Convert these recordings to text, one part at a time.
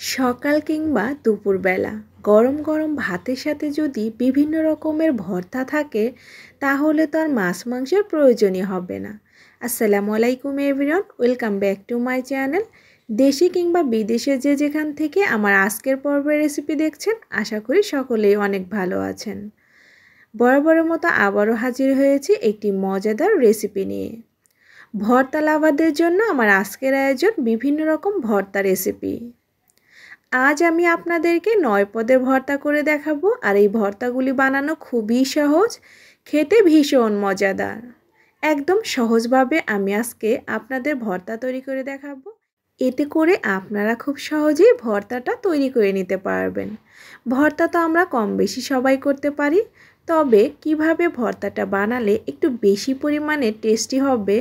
সকাল কিংবা দুপুরবেলা গরম গরম ভাতের সাথে যদি বিভিন্ন রকমের ভর্তা থাকে তাহলে তো আর মাছ মাংসের প্রয়োজনই হবে না। আসসালামু আলাইকুম everyone, welcome back to my channel. দেশি কিংবা বিদেশে যে যেখান থেকে আমার আজকের পর্বের রেসিপি দেখছেন, আশা করি সকলেই অনেক ভালো আছেন। বরাবরের মতো আবারও হাজির হয়েছি একটি মজাদার রেসিপি নিয়ে। ভর্তা লাভারদের জন্য আমার আজকের আয়োজন বিভিন্ন রকম ভর্তা রেসিপি। আজ আমি আপনাদেরকে 9 পদের ভর্তা করে দেখাবো, আর এই ভর্তাগুলি বানানো খুবই সহজ, খেতে ভীষণ মজাদার। একদম সহজভাবে আমি আজকে আপনাদের ভর্তা তৈরি করে দেখাবো। এতে করে আপনারা খুব সহজেই ভর্তাটা তৈরি করে নিতে পারবেন। ভর্তা তো আমরা কম বেশি সবাই করতে পারি, তবে কিভাবে ভর্তাটা বানালে একটু বেশি পরিমাণে টেস্টি হবে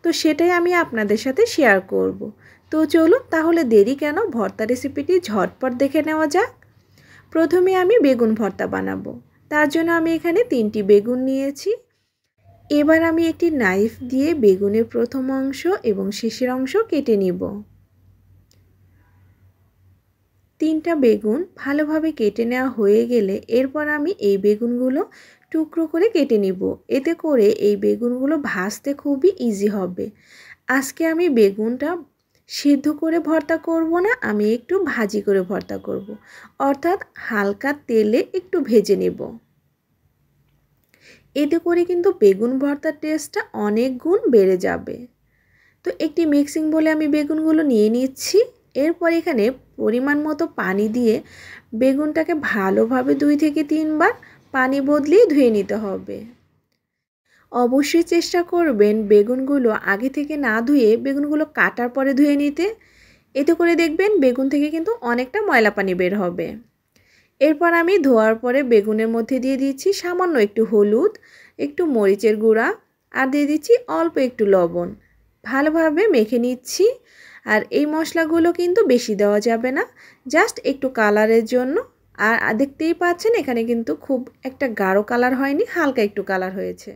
তো সেটাই আমি আপনাদের সাথে শেয়ার করব। তো চলুন তাহলে দেরি কেন, ভর্তা রেসিপিটি ঝটপট দেখে নেওয়া যাক। প্রথমে আমি বেগুন ভর্তা বানাবো। তার জন্য আমি এখানে 3টি বেগুন নিয়েছি। এবার আমি একটি নাইফ দিয়ে বেগুনের প্রথম অংশ এবং শেষের অংশ কেটে নিব। 3টা বেগুন ভালোভাবে কেটে নেওয়া হয়ে গেলে এরপর আমি এই বেগুনগুলো টুকরো করে কেটে নিব। এতে করে এই বেগুনগুলো ভাজতে খুবই ইজি হবে। আজকে আমি বেগুনটা সিদ্ধ করে ভর্তা করব না, আমি একটু ভাজি করে ভর্তা করব, অর্থাৎ হালকা তেলে একটু ভেজে নেব। এতে করে কিন্তু বেগুন ভর্তার টেস্টটা অনেক গুণ বেড়ে যাবে। তো একটি মিক্সিং বলে আমি বেগুনগুলো নিয়ে নিচ্ছি। এরপর এখানে পরিমাণ মতো পানি দিয়ে বেগুনটাকে ভালোভাবে 2 থেকে 3 বার পানি বদলিয়ে ধুয়ে নিতে হবে। অবশ্যই চেষ্টা করবেন বেগুনগুলো আগে থেকে না ধুয়ে বেগুনগুলো কাটার পরে ধুয়ে নিতে। এতে করে দেখবেন বেগুন থেকে কিন্তু অনেকটা ময়লা পানি বের হবে। এরপর আমি ধোয়ার পরে বেগুনের মধ্যে দিয়ে দিচ্ছি সামান্য একটু হলুদ, একটু মরিচের গুঁড়া, আর দিয়ে দিচ্ছি অল্প একটু লবণ। ভালোভাবে মেখে নিচ্ছি। আর এই মশলাগুলো কিন্তু বেশি দেওয়া যাবে না, জাস্ট একটু কালারের জন্য। আর দেখতেই পাচ্ছেন এখানে কিন্তু খুব একটা গাঢ় কালার হয়নি, হালকা একটু কালার হয়েছে।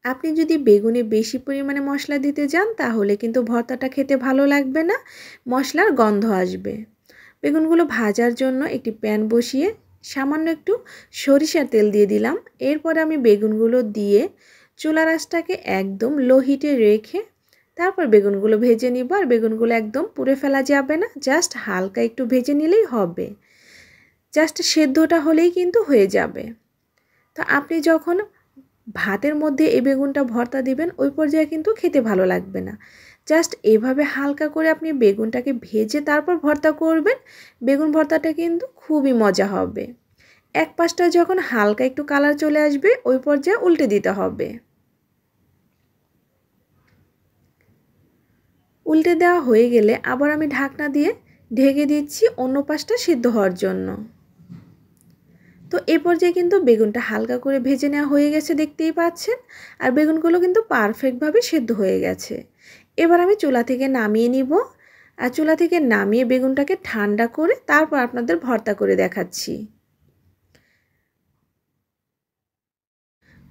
আপনি যদি বেগুনে বেশি পরিমাণে মশলা দিতে যান তাহলে কিন্তু ভর্তাটা খেতে ভালো লাগবে না, মশলার গন্ধ আসবে। বেগুনগুলো ভাজার জন্য একটি প্যান বসিয়ে সামান্য একটু সরিষার তেল দিয়ে দিলাম। এরপর আমি বেগুনগুলো দিয়ে চুলার আঁচটাকে একদম লো হিটে রেখে তারপর বেগুনগুলো ভেজে নিব। আর বেগুনগুলো একদম পুড়ে ফেলা যাবে না, জাস্ট হালকা একটু ভেজে নিলেই হবে। জাস্ট সেদ্ধটা হলেই কিন্তু হয়ে যাবে। তো আপনি যখন ভাতের মধ্যে এই বেগুনটা ভর্তা দিবেন ওই পর্যায়ে কিন্তু খেতে ভালো লাগবে না। জাস্ট এভাবে হালকা করে আপনি বেগুনটাকে ভেজে তারপর ভর্তা করবেন, বেগুন ভর্তাটা কিন্তু খুবই মজা হবে। এক পাশটা যখন হালকা একটু কালার চলে আসবে ওই পর্যায়ে উল্টে দিতে হবে। উল্টে দেওয়া হয়ে গেলে আবার আমি ঢাকনা দিয়ে ঢেকে দিচ্ছি অন্য পাশটা সিদ্ধ হওয়ার জন্য। তো এই পর্যায়ে কিন্তু বেগুনটা হালকা করে ভেজে নেওয়া হয়ে গেছে, দেখতেই পাচ্ছেন। আর বেগুনগুলো কিন্তু পারফেক্টভাবে সেদ্ধ হয়ে গেছে। এবার আমি চুলা থেকে নামিয়ে নিব। আর চুলা থেকে নামিয়ে বেগুনটাকে ঠান্ডা করে তারপর আপনাদের ভর্তা করে দেখাচ্ছি।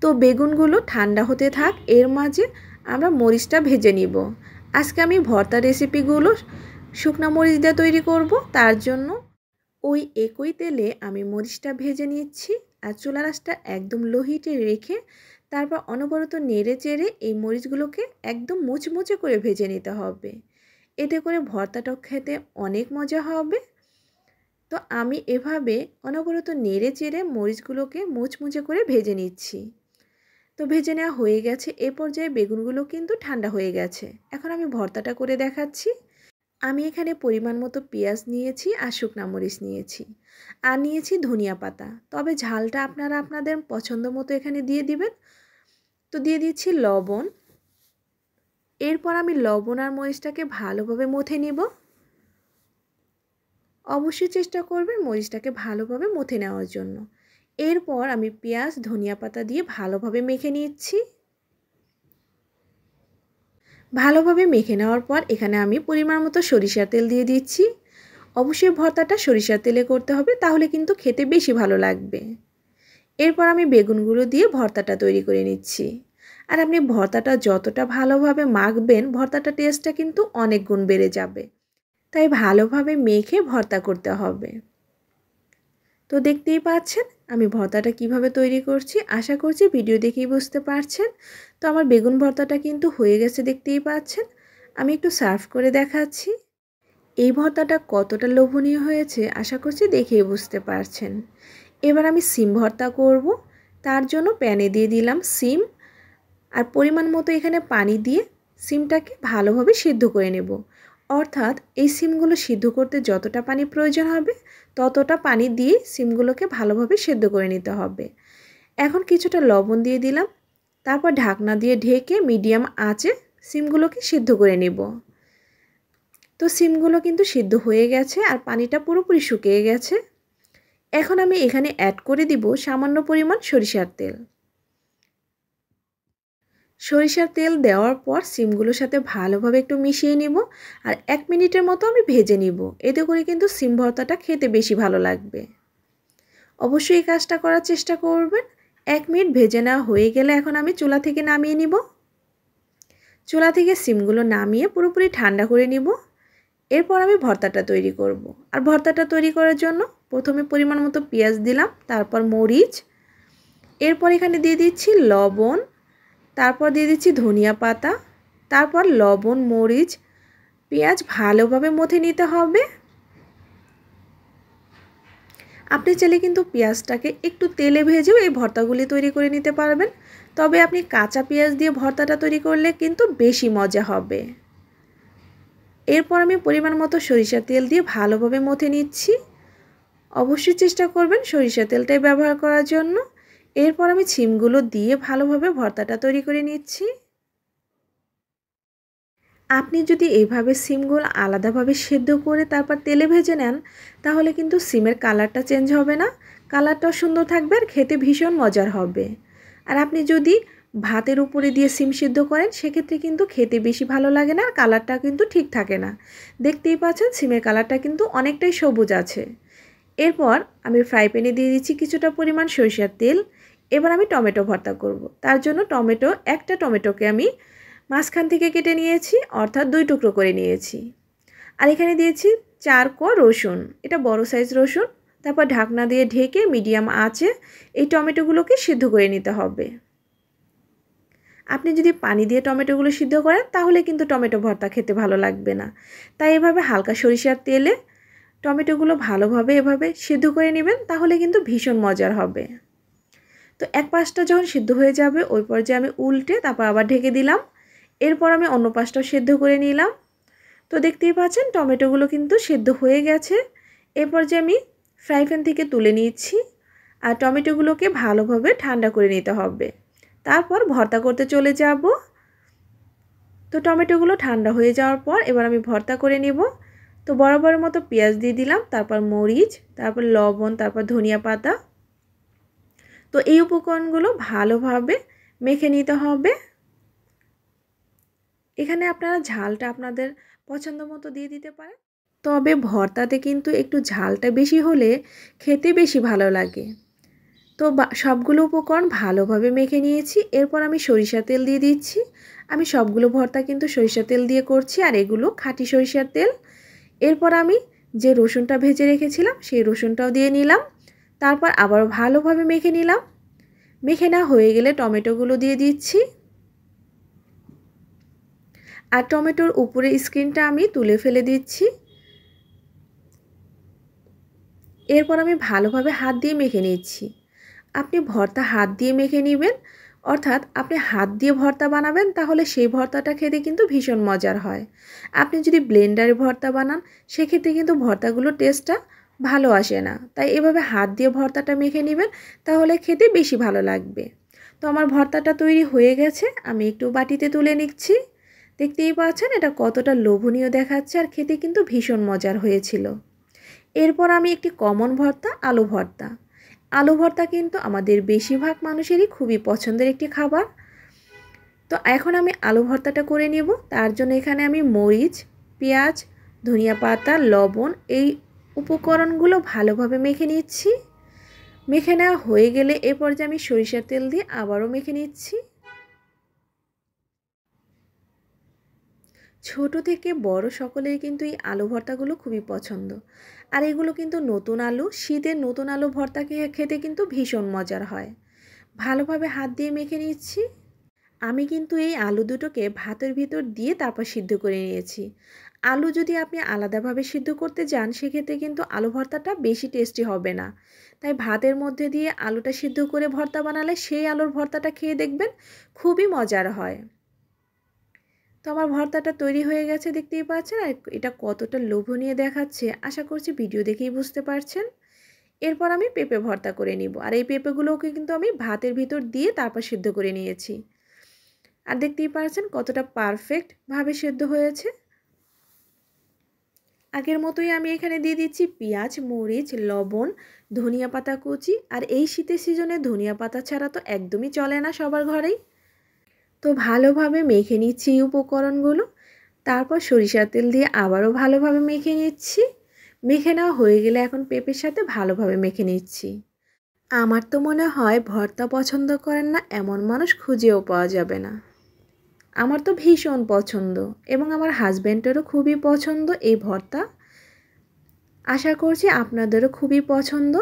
তো বেগুনগুলো ঠান্ডা হতে থাক, এর মাঝে আমরা মরিচটা ভেজে নিব। আজকে আমি ভর্তা রেসিপিগুলো শুকনা মরিচ দিয়ে তৈরি করব, তার জন্য ওই একই তেলে আমি মরিচটা ভেজে নিচ্ছি। আর চুলার আঁচটা একদম লো হিটে রেখে তারপর অনবরত নেড়ে চেড়ে এই মরিচগুলোকে একদম মুচমুচে করে ভেজে নিতে হবে। এতে করে ভর্তাটা খেতে অনেক মজা হবে। তো আমি এভাবে অনবরত নেড়ে চেড়ে মরিচগুলোকে মুচমুচে করে ভেজে নিচ্ছি। তো ভেজে নেওয়া হয়ে গেছে। এ পর্যায়ে বেগুনগুলো কিন্তু ঠান্ডা হয়ে গেছে। এখন আমি ভর্তাটা করে দেখাচ্ছি। আমি এখানে পরিমাণ মতো পেঁয়াজ নিয়েছি আর শুকনা মরিচ নিয়েছি, আর নিয়েছি ধনিয়া পাতা। তবে ঝালটা আপনারা আপনাদের পছন্দ মতো এখানে দিয়ে দিবেন। তো দিয়ে দিচ্ছি লবণ। এরপর আমি লবণ আর মরিচটাকে ভালোভাবে মথে নিব। অবশ্যই চেষ্টা করবেন মরিচটাকে ভালোভাবে মথে নেওয়ার জন্য। এরপর আমি পেঁয়াজ ধনিয়া পাতা দিয়ে ভালোভাবে মেখে নিচ্ছি। ভালোভাবে মেখে নেওয়ার পর এখানে আমি পরিমাণ মতো সরিষার তেল দিয়ে দিচ্ছি। অবশ্যই ভর্তাটা সরিষার তেলে করতে হবে, তাহলে কিন্তু খেতে বেশি ভালো লাগবে। এরপর আমি বেগুনগুলো দিয়ে ভর্তাটা তৈরি করে নিচ্ছি। আর আপনি ভর্তাটা যতটা ভালোভাবে মাখবেন ভর্তাটা টেস্টটা কিন্তু অনেক গুণ বেড়ে যাবে। তাই ভালোভাবে মেখে ভর্তা করতে হবে। তো দেখতেই পাচ্ছেন আমি ভর্তাটা কিভাবে তৈরি করছি। আশা করছি ভিডিও দেখেই বুঝতে পারছেন। তো আমার বেগুন ভর্তাটা কিন্তু হয়ে গেছে, দেখতেই পাচ্ছেন। আমি একটু সার্ভ করে দেখাচ্ছি। এই ভর্তাটা কতটা লোভনীয় হয়েছে আশা করছি দেখেই বুঝতে পারছেন। এবার আমি সিম ভর্তা করব। তার জন্য প্যানে দিয়ে দিলাম সিম, আর পরিমাণ মতো এখানে পানি দিয়ে সিমটাকে ভালোভাবে সিদ্ধ করে নেব। অর্থাৎ এই সিমগুলো সিদ্ধ করতে যতটা পানি প্রয়োজন হবে ততটা পানি দিয়ে সিমগুলোকে ভালোভাবে সিদ্ধ করে নিতে হবে। এখন কিছুটা লবণ দিয়ে দিলাম, তারপর ঢাকনা দিয়ে ঢেকে মিডিয়াম আঁচে সিমগুলোকে সিদ্ধ করে নেব। তো সিমগুলো কিন্তু সিদ্ধ হয়ে গেছে আর পানিটা পুরোপুরি শুকিয়ে গেছে। এখন আমি এখানে অ্যাড করে দিব সামান্য পরিমাণ সরিষার তেল। সরিষার তেল দেওয়ার পর সিমগুলোর সাথে ভালোভাবে একটু মিশিয়ে নিব আর 1 মিনিটের মতো আমি ভেজে নিব। এতে করে কিন্তু সিম ভর্তাটা খেতে বেশি ভালো লাগবে। অবশ্যই এই কাজটা করার চেষ্টা করবেন। 1 মিনিট ভেজে নেওয়া হয়ে গেলে এখন আমি চুলা থেকে নামিয়ে নিব। চুলা থেকে সিমগুলো নামিয়ে পুরোপুরি ঠান্ডা করে নিব। এরপর আমি ভর্তাটা তৈরি করব। আর ভর্তাটা তৈরি করার জন্য প্রথমে পরিমাণ মতো পেঁয়াজ দিলাম, তারপর মরিচ, এরপর এখানে দিয়ে দিচ্ছি লবণ, তারপর দিয়ে দিচ্ছি ধনিয়া পাতা, তারপর লবণ, মরিচ, পেঁয়াজ ভালোভাবে মথে নিতে হবে। আপনি চাইলে কিন্তু পেঁয়াজটাকে একটু তেলে ভেজেও এই ভর্তাগুলি তৈরি করে নিতে পারবেন, তবে আপনি কাঁচা পেঁয়াজ দিয়ে ভর্তাটা তৈরি করলে কিন্তু বেশি মজা হবে। এরপর আমি পরিমাণ মতো সরিষার তেল দিয়ে ভালোভাবে মথে নিচ্ছি। অবশ্যই চেষ্টা করবেন সরিষার তেলটাই ব্যবহার করার জন্য। এরপর আমি সিমগুলো দিয়ে ভালোভাবে ভর্তাটা তৈরি করে নিচ্ছি। আপনি যদি এইভাবে সিমগুলো আলাদাভাবে সেদ্ধ করে তারপর তেলে ভেজে নেন তাহলে কিন্তু সিমের কালারটা চেঞ্জ হবে না, কালারটাও সুন্দর থাকবে আর খেতে ভীষণ মজার হবে। আর আপনি যদি ভাতের উপরে দিয়ে সিম সিদ্ধ করেন সেক্ষেত্রে কিন্তু খেতে বেশি ভালো লাগে না, আর কালারটা কিন্তু ঠিক থাকে না। দেখতেই পাচ্ছেন সিমের কালারটা কিন্তু অনেকটাই সবুজ আছে। এরপর আমি ফ্রাই প্যানে দিয়ে দিচ্ছি কিছুটা পরিমাণ সরিষার তেল। এবার আমি টমেটো ভর্তা করব। তার জন্য একটা টমেটোকে আমি মাঝখান থেকে কেটে নিয়েছি, অর্থাৎ 2 টুকরো করে নিয়েছি। আর এখানে দিয়েছি 4 কোয়া রসুন, এটা বড় সাইজ রসুন। তারপর ঢাকনা দিয়ে ঢেকে মিডিয়াম আঁচে এই টমেটোগুলোকে সিদ্ধ করে নিতে হবে। আপনি যদি পানি দিয়ে টমেটোগুলো সিদ্ধ করেন তাহলে কিন্তু টমেটো ভর্তা খেতে ভালো লাগবে না। তাই এভাবে হালকা সরিষার তেলে টমেটোগুলো ভালোভাবে এভাবে সিদ্ধ করে নেবেন, তাহলে কিন্তু ভীষণ মজার হবে। তো এক পাশটা যখন সিদ্ধ হয়ে যাবে ওই পর্যায়ে আমি উল্টে তারপর আবার ঢেকে দিলাম। এরপর আমি অন্য পাশটাও সিদ্ধ করে নিলাম। তো দেখতেই পাচ্ছেন টমেটোগুলো কিন্তু সিদ্ধ হয়ে গেছে। এরপর যে আমি ফ্রাই প্যান থেকে তুলে নিচ্ছি আর টমেটোগুলোকে ভালোভাবে ঠান্ডা করে নিতে হবে। তারপর ভর্তা করতে চলে যাব। তো টমেটোগুলো ঠান্ডা হয়ে যাওয়ার পর এবার আমি ভর্তা করে নেব। তো বরাবরের মতো পেঁয়াজ দিয়ে দিলাম, তারপর মরিচ, তারপর লবণ, তারপর ধনিয়া পাতা। তো এই উপকরণগুলো ভালোভাবে মেখে নিতে হবে। এখানে আপনারা ঝালটা আপনাদের পছন্দ মতো দিয়ে দিতে পারেন, তবে ভর্তাতে কিন্তু একটু ঝালটা বেশি হলে খেতে বেশি ভালো লাগে। তো সবগুলো উপকরণ ভালোভাবে মেখে নিয়েছি। এরপর আমি সরিষার তেল দিয়ে দিচ্ছি। আমি সবগুলো ভর্তা কিন্তু সরিষার তেল দিয়ে করছি, আর এগুলো খাঁটি সরিষার তেল। এরপর আমি যে রসুনটা ভেজে রেখেছিলাম সেই রসুনটাও দিয়ে নিলাম। তারপর আবারও ভালোভাবে মেখে নিলাম। মেখে নেওয়া হয়ে গেলে টমেটোগুলো দিয়ে দিচ্ছি। আর টমেটোর উপরে স্কিনটা আমি তুলে ফেলে দিচ্ছি। এরপর আমি ভালোভাবে হাত দিয়ে মেখে নিচ্ছি। আপনি ভর্তা হাত দিয়ে মেখে নেবেন, অর্থাৎ আপনি হাত দিয়ে ভর্তা বানাবেন তাহলে সেই ভর্তাটা খেতে কিন্তু ভীষণ মজার হয়। আপনি যদি ব্লেন্ডারে ভর্তা বানান সেক্ষেত্রে কিন্তু ভর্তাগুলোর টেস্টটা ভালো আসে না। তাই এভাবে হাত দিয়ে ভর্তাটা মেখে নেবেন, তাহলে খেতে বেশি ভালো লাগবে। তো আমার ভর্তাটা তৈরি হয়ে গেছে, আমি একটু বাটিতে তুলে নিচ্ছি। দেখতেই পাচ্ছেন এটা কতটা লোভনীয় দেখাচ্ছে আর খেতে কিন্তু ভীষণ মজার হয়েছিল। এরপর আমি একটি কমন ভর্তা, আলু ভর্তা। আলু ভর্তা কিন্তু আমাদের বেশিরভাগ মানুষেরই খুবই পছন্দের একটি খাবার। তো এখন আমি আলু ভর্তাটা করে নেব। তার জন্য এখানে আমি মরিচ, পেঁয়াজ, ধনিয়া পাতা, লবণ এই উপকরণগুলো ভালোভাবে মেখে নিচ্ছি। মেখে নেওয়া হয়ে গেলে এ পর্যায়ে আমি সরিষার তেল দিয়ে আবারও মেখে নিচ্ছি। ছোট থেকে বড় সকলের কিন্তু এই আলু ভর্তাগুলো খুবই পছন্দ। আর এগুলো কিন্তু নতুন আলু, শীতের নতুন আলু ভর্তা খেতে কিন্তু ভীষণ মজার হয়। ভালোভাবে হাত দিয়ে মেখে নিচ্ছি। আমি কিন্তু এই আলু দুটোকে ভাতের ভিতর দিয়ে তারপর সিদ্ধ করে নিয়েছি। আলু যদি আপনি আলাদাভাবে সিদ্ধ করতে যান সেক্ষেত্রে কিন্তু আলু ভর্তাটা বেশি টেস্টি হবে না। তাই ভাতের মধ্যে দিয়ে আলুটা সিদ্ধ করে ভর্তা বানালে সেই আলুর ভর্তাটা খেয়ে দেখবেন খুবই মজার হয়। তো আমার ভর্তাটা তৈরি হয়ে গেছে, দেখতেই পাচ্ছেন। আর এটা কতটা লোভনীয় দেখাচ্ছে আশা করছি ভিডিও দেখেই বুঝতে পারছেন। এরপর আমি পেঁপে ভর্তা করে নিব। আর এই পেঁপেগুলোকে কিন্তু আমি ভাতের ভিতর দিয়ে তারপর সিদ্ধ করে নিয়েছি। আর দেখতেই পাচ্ছেন কতটা পারফেক্টভাবে সিদ্ধ হয়েছে। আগের মতোই আমি এখানে দিয়ে দিচ্ছি পেঁয়াজ, মরিচ, লবণ, ধনিয়া পাতা কুচি। আর এই শীতের সিজনে ধনিয়া পাতা ছাড়া তো একদমই চলে না সবার ঘরেই। তো ভালোভাবে মেখে নিচ্ছি এই উপকরণগুলো। তারপর সরিষার তেল দিয়ে আবারও ভালোভাবে মেখে নিচ্ছি। মেখে নেওয়া হয়ে গেলে এখন পেঁপের সাথে ভালোভাবে মেখে নিচ্ছি। আমার তো মনে হয় ভর্তা পছন্দ করেন না এমন মানুষ খুঁজেও পাওয়া যাবে না। আমার তো ভীষণ পছন্দ এবং আমার হাজব্যান্ডেরও খুবই পছন্দ এই ভর্তা। আশা করছি আপনাদেরও খুবই পছন্দ।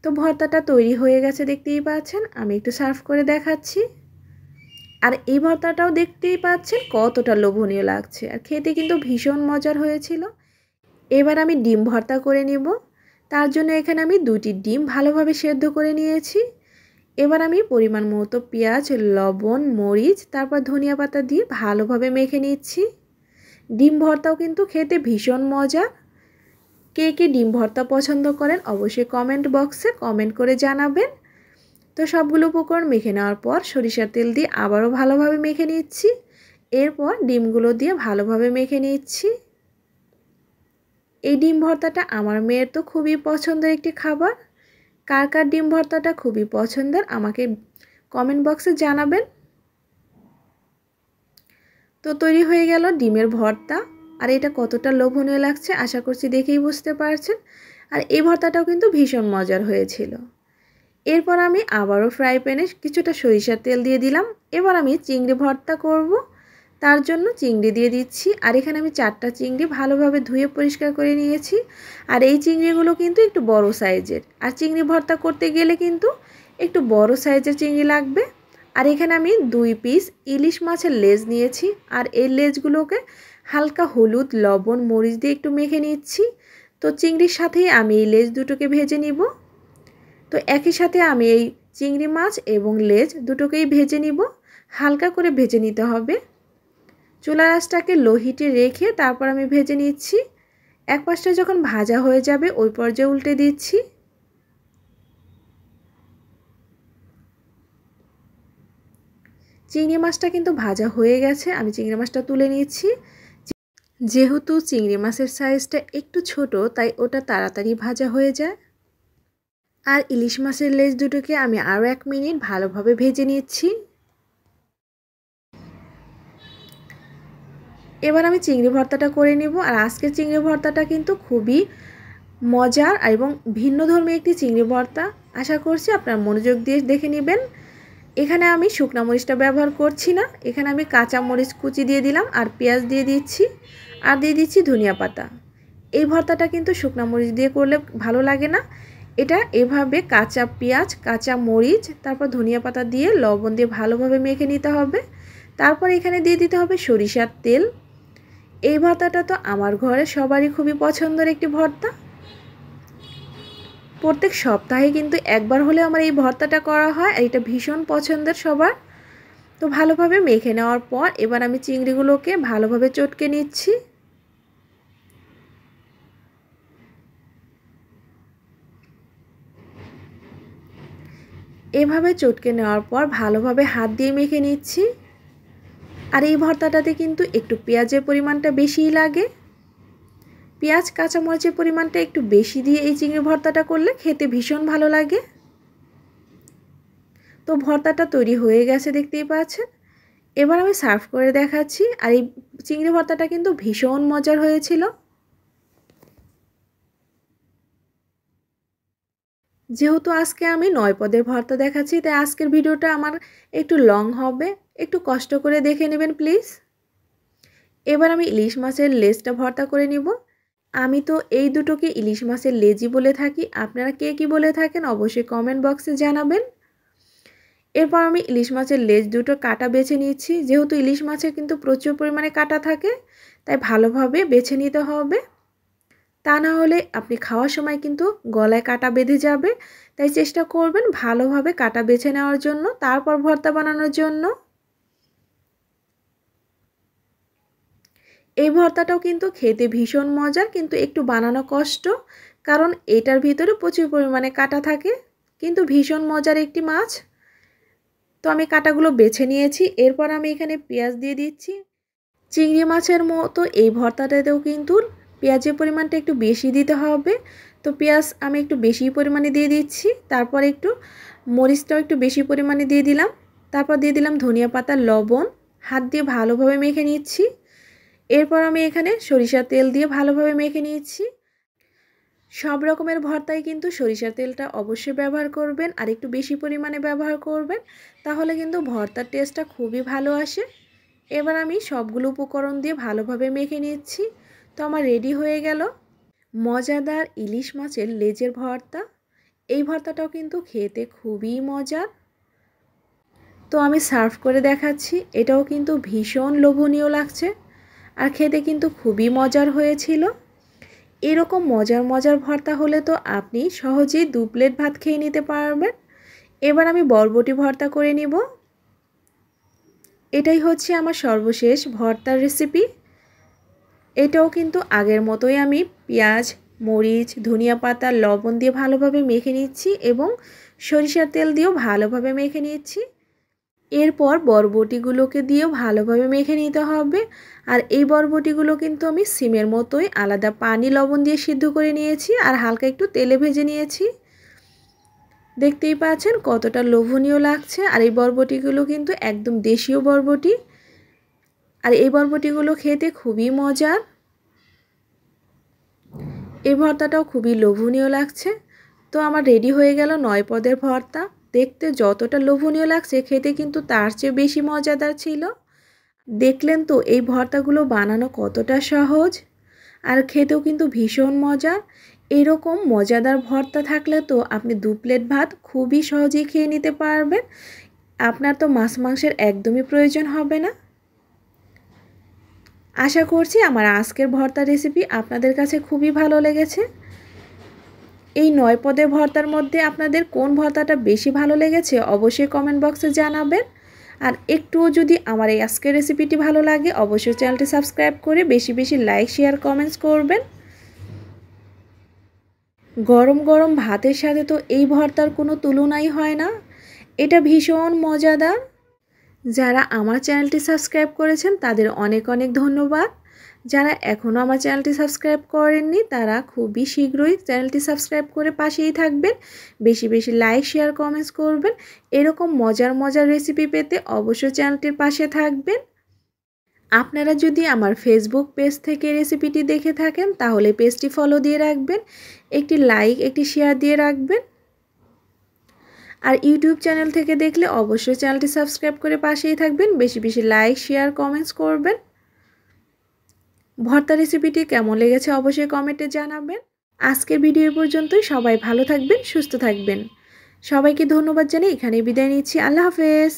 তো ভর্তাটা তৈরি হয়ে গেছে, দেখতেই পাচ্ছেন। আমি একটু সার্ভ করে দেখাচ্ছি। আর এই ভর্তাটাও দেখতেই পাচ্ছেন কতটা লোভনীয় লাগছে, আর খেতে কিন্তু ভীষণ মজার হয়েছিল। এবার আমি ডিম ভর্তা করে নিব। তার জন্য এখানে আমি 2টি ডিম ভালোভাবে সেদ্ধ করে নিয়েছি। এবার আমি পরিমাণ মতো পেঁয়াজ, লবণ, মরিচ, তারপর ধনিয়া পাতা দিয়ে ভালোভাবে মেখে নিচ্ছি। ডিম ভর্তাও কিন্তু খেতে ভীষণ মজা। কে কে ডিম ভর্তা পছন্দ করেন অবশ্যই কমেন্ট বক্সে কমেন্ট করে জানাবেন। তো সবগুলো উপকরণ মেখে নেওয়ার পর সরিষার তেল দিয়ে আবারও ভালোভাবে মেখে নিচ্ছি। এরপর ডিমগুলো দিয়ে ভালোভাবে মেখে নিচ্ছি। এই ডিম ভর্তাটা আমার মেয়ের তো খুবই পছন্দের একটি খাবার। কার কার ডিম ভর্তাটা খুবই পছন্দের আমাকে কমেন্ট বক্সে জানাবেন। তো তৈরি হয়ে গেল ডিমের ভর্তা। আর এটা কতটা লোভনীয় লাগছে আশা করছি দেখেই বুঝতে পারছেন। আর এই ভর্তাটাও কিন্তু ভীষণ মজার হয়েছিল। এরপর আমি আবারও ফ্রাই প্যানে কিছুটা সরিষার তেল দিয়ে দিলাম। এবার আমি চিংড়ি ভর্তা করব। তার জন্য চিংড়ি দিয়ে দিচ্ছি। আর এখানে আমি 4টা চিংড়ি ভালোভাবে ধুয়ে পরিষ্কার করে নিয়েছি। আর এই চিংড়িগুলো কিন্তু একটু বড় সাইজের। আর চিংড়ি ভর্তা করতে গেলে কিন্তু একটু বড় সাইজের চিংড়ি লাগবে। আর এখানে আমি 2 পিস ইলিশ মাছের লেজ নিয়েছি। আর এই লেজগুলোকে হালকা হলুদ, লবণ, মরিচ দিয়ে একটু মেখে নিচ্ছি। তো চিংড়ির সাথেই আমি এই লেজ দুটোকে ভেজে নিব। তো একই সাথে আমি এই চিংড়ি মাছ এবং লেজ দুটোকেই ভেজে নিব। হালকা করে ভেজে নিতে হবে। চুলার আঁচটাকে লো হিটে রেখে তারপর আমি ভেজে নিচ্ছি। এক পাশটা যখন ভাজা হয়ে যাবে ওই পর্যায়ে উল্টে দিচ্ছি। চিংড়ি মাছটা কিন্তু ভাজা হয়ে গেছে, আমি চিংড়ি মাছটা তুলে নিচ্ছি। যেহেতু চিংড়ি মাছের সাইজটা একটু ছোট তাই ওটা তাড়াতাড়ি ভাজা হয়ে যায়। আর ইলিশ মাছের লেজ দুটোকে আমি আরও 1 মিনিট ভালোভাবে ভেজে নিচ্ছি। এবার আমি চিংড়ি ভর্তাটা করে নেব। আর আজকের চিংড়ি ভর্তাটা কিন্তু খুবই মজার এবং ভিন্নধর্মী একটি চিংড়ি ভর্তা। আশা করছি আপনারা মনোযোগ দিয়ে দেখে নেবেন। এখানে আমি শুকনো মরিচটা ব্যবহার করছি না। এখানে আমি কাঁচা মরিচ কুচি দিয়ে দিলাম আর পেঁয়াজ দিয়ে দিচ্ছি। আর দিয়ে দিচ্ছি ধনিয়া পাতা। এই ভর্তাটা কিন্তু শুকনো মরিচ দিয়ে করলে ভালো লাগে না। এটা এভাবে কাঁচা পেঁয়াজ, কাঁচা মরিচ, তারপর ধনিয়া পাতা দিয়ে লবণ দিয়ে ভালোভাবে মেখে নিতে হবে। তারপর এখানে দিয়ে দিতে হবে সরিষার তেল। এই ভর্তাটা তো আমার ঘরে সবারই খুবই পছন্দের একটি ভর্তা। প্রত্যেক সপ্তাহে কিন্তু একবার হলে আমার এই ভর্তাটা করা হয়। আর এটা ভীষণ পছন্দের সবার। তো ভালোভাবে মেখে নেওয়ার পর এবার আমি চিংড়িগুলোকে ভালোভাবে চটকে নিচ্ছি। এভাবে চটকে নেওয়ার পর ভালোভাবে হাত দিয়ে মেখে নিচ্ছি। আর এই ভর্তাটাতে কিন্তু একটু পেঁয়াজের পরিমাণটা বেশিই লাগে। পেঁয়াজ, কাঁচামরিচের পরিমাণটা একটু বেশি দিয়ে এই চিংড়ি ভর্তাটা করলে খেতে ভীষণ ভালো লাগে। তো ভর্তাটা তৈরি হয়ে গেছে, দেখতেই পাচ্ছেন। এবার আমি সার্ভ করে দেখাচ্ছি। আর এই চিংড়ি ভর্তাটা কিন্তু ভীষণ মজার হয়েছিল। যেহেতু আজকে আমি 9 পদের ভর্তা দেখাচ্ছি তাই আজকের ভিডিওটা আমার একটু লং হবে, একটু কষ্ট করে দেখে নেবেন প্লিজ। এবার আমি ইলিশ মাছের লেজটা ভর্তা করে নিব। আমি তো এই দুটোকে ইলিশ মাছের লেজই বলে থাকি, আপনারা কে কী বলে থাকেন অবশ্যই কমেন্ট বক্সে জানাবেন। এরপর আমি ইলিশ মাছের লেজ দুটো কাটা বেছে নিচ্ছি। যেহেতু ইলিশ মাছের কিন্তু প্রচুর পরিমাণে কাটা থাকে, তাই ভালোভাবে বেছে নিতে হবে, তা না হলে আপনি খাওয়ার সময় কিন্তু গলায় কাটা বেঁধে যাবে। তাই চেষ্টা করবেন ভালোভাবে কাটা বেছে নেওয়ার জন্য, তারপর ভর্তা বানানোর জন্য। এই ভর্তাটাও কিন্তু খেতে ভীষণ মজার, কিন্তু একটু বানানো কষ্ট, কারণ এটার ভিতরে প্রচুর পরিমাণে কাটা থাকে, কিন্তু ভীষণ মজার একটি মাছ। তো আমি কাটাগুলো বেছে নিয়েছি। এরপর আমি এখানে পেঁয়াজ দিয়ে দিচ্ছি। চিংড়ি মাছের মতো এই ভর্তাটাতেও কিন্তু পেঁয়াজের পরিমাণটা একটু বেশি দিতে হবে। তো পেঁয়াজ আমি একটু বেশি পরিমাণে দিয়ে দিচ্ছি। তারপর একটু মরিচটাও একটু বেশি পরিমাণে দিয়ে দিলাম। তারপর দিয়ে দিলাম ধনিয়া পাতা, লবণ, হাত দিয়ে ভালোভাবে মেখে নিচ্ছি। এরপর আমি এখানে সরিষার তেল দিয়ে ভালোভাবে মেখে নিচ্ছি। সব রকমের ভর্তায় কিন্তু সরিষার তেলটা অবশ্যই ব্যবহার করবেন, আর একটু বেশি পরিমাণে ব্যবহার করবেন, তাহলে কিন্তু ভর্তার টেস্টটা খুবই ভালো আসে। এবার আমি সবগুলো উপকরণ দিয়ে ভালোভাবে মেখে নিচ্ছি। তো আমার রেডি হয়ে গেল মজাদার ইলিশ মাছের লেজের ভর্তা। এই ভর্তাটাও কিন্তু খেতে খুবই মজার। তো আমি সার্ভ করে দেখাচ্ছি। এটাও কিন্তু ভীষণ লোভনীয় লাগছে, আর খেতে কিন্তু খুবই মজার হয়েছিল। এরকম মজার মজার ভর্তা হলে তো আপনি সহজেই 2 প্লেট ভাত খেয়ে নিতে পারবেন। এবার আমি বরবটি ভর্তা করে নিব। এটাই হচ্ছে আমার সর্বশেষ ভর্তার রেসিপি। এটাও কিন্তু আগের মতোই আমি পেঁয়াজ, মরিচ, ধনিয়া পাতা, লবণ দিয়ে ভালোভাবে মেখে নিচ্ছি এবং সরিষার তেল দিয়েও ভালোভাবে মেখে নিচ্ছি। এরপর বরবটিগুলোকে দিয়েও ভালোভাবে মেখে নিতে হবে। আর এই বরবটিগুলো কিন্তু আমি সিমের মতোই আলাদা পানি লবণ দিয়ে সিদ্ধ করে নিয়েছি, আর হালকা একটু তেলে ভেজে নিয়েছি। দেখতেই পাচ্ছেন কতটা লোভনীয় লাগছে। আর এই বরবটিগুলো কিন্তু একদম দেশীয় বরবটি, আর এই বরবটিগুলো খেতে খুবই মজার। এই ভর্তাটাও খুবই লোভনীয় লাগছে। তো আমার রেডি হয়ে গেল 9 পদের ভর্তা। দেখতে যতটা লোভনীয় লাগছে, খেতে কিন্তু তার চেয়ে বেশি মজাদার ছিল। দেখলেন তো এই ভর্তাগুলো বানানো কতটা সহজ, আর খেতেও কিন্তু ভীষণ মজা। এরকম মজাদার ভর্তা থাকলে তো আপনি 2 প্লেট ভাত খুবই সহজেই খেয়ে নিতে পারবেন। আপনার তো মাছ মাংসের একদমই প্রয়োজন হবে না। আশা করছি আমার আজকের ভর্তা রেসিপি আপনাদের কাছে খুবই ভালো লেগেছে। এই 9 পদের ভর্তার মধ্যে আপনাদের কোন ভর্তাটা বেশি ভালো লেগেছে অবশ্যই কমেন্ট বক্সে জানাবেন। আর একটুও যদি আমার এই আজকের রেসিপিটি ভালো লাগে অবশ্যই চ্যানেলটি সাবস্ক্রাইব করে বেশি বেশি লাইক, শেয়ার, কমেন্টস করবেন। গরম গরম ভাতের সাথে তো এই ভর্তার কোনো তুলনাই হয় না। এটা ভীষণ মজাদার। যারা আমার চ্যানেলটি সাবস্ক্রাইব করেছেন তাদের অনেক অনেক ধন্যবাদ। যারা এখনও আমার চ্যানেলটি সাবস্ক্রাইব করেননি তারা খুবই শীঘ্রই চ্যানেলটি সাবস্ক্রাইব করে পাশেই থাকবেন। বেশি বেশি লাইক, শেয়ার, কমেন্টস করবেন। এরকম মজার মজার রেসিপি পেতে অবশ্যই চ্যানেলটির পাশে থাকবেন। আপনারা যদি আমার ফেসবুক পেজ থেকে রেসিপিটি দেখে থাকেন তাহলে পেজটি ফলো দিয়ে রাখবেন, একটি লাইক, একটি শেয়ার দিয়ে রাখবেন। আর ইউটিউব চ্যানেল থেকে দেখলে অবশ্যই চ্যানেলটি সাবস্ক্রাইব করে পাশেই থাকবেন। বেশি বেশি লাইক, শেয়ার, কমেন্টস করবেন। ভর্তা রেসিপিটি কেমন লেগেছে অবশ্যই কমেন্টে জানাবেন। আজকের ভিডিও পর্যন্তই। সবাই ভালো থাকবেন, সুস্থ থাকবেন। সবাইকে ধন্যবাদ জানিয়ে এখানেই বিদায় নিচ্ছি। আল্লাহ হাফেজ।